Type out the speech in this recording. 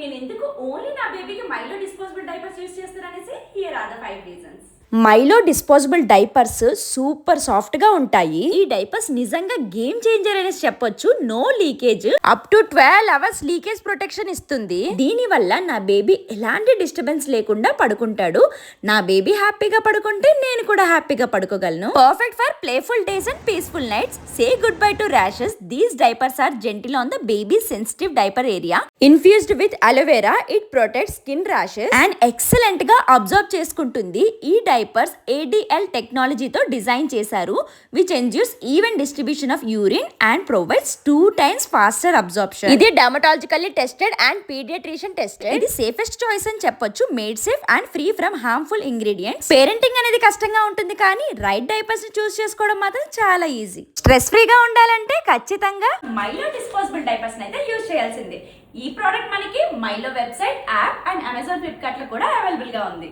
నేను ఎందుకు ఓన్లీ నా బేబీకి మైలో డిస్పోజబుల్ డైపర్స్ యూస్ చేస్తారనేసి here are the 5 reasons. Mylo disposable diapers super soft గా ఉంటాయి. ఈ డైపర్స్ నిజంగా గేమ్ చేంజర్ అనేసి చెప్పొచ్చు. No leakage, up to 12 hours leakage protection ఇస్తుంది. దీని వల్ల నా బేబీ ఎలాంటి డిస్టర్బెన్స్ లేకుండా పడుకుంటాడు. నా బేబీ హ్యాపీగా పడుకుంటే నేను కూడా హ్యాపీగా పడుకోగలను. Perfect for playful days and peaceful nights. Say goodbye to rashes. These diapers are gentle on the baby sensitive diaper area. Infused with aloe vera, it protects skin rashes and excellent గా absorb చేసుకుంటుంది. ఈ diapers ADL టెక్నాలజీతో design చేశారు, which ensures even distribution of urine and provides 2 times faster absorption. ఇది dermatologically tested and paediatrician tested. ఇది safest choice అని చెప్పొచ్చు. Made safe and free from harmful ingredients. Parenting అనేది కష్టంగా ఉంటుంది, కానీ రైట్ డైపర్స్ ని చూస్ చేసుకోవడం మాత్రం చాలా ఈజీ. స్ట్రెస్ ఫ్రీగా ఉండాలంటే ఖచ్చితంగా మైలో డిస్పోజబుల్ డైపర్స్ అయితే యూజ్ చేయాల్సిందే. ఈ ప్రోడక్ట్ మనకి Mylo website, app and Amazon, Flipkart లో కూడా అవైలబుల్ గా ఉంది.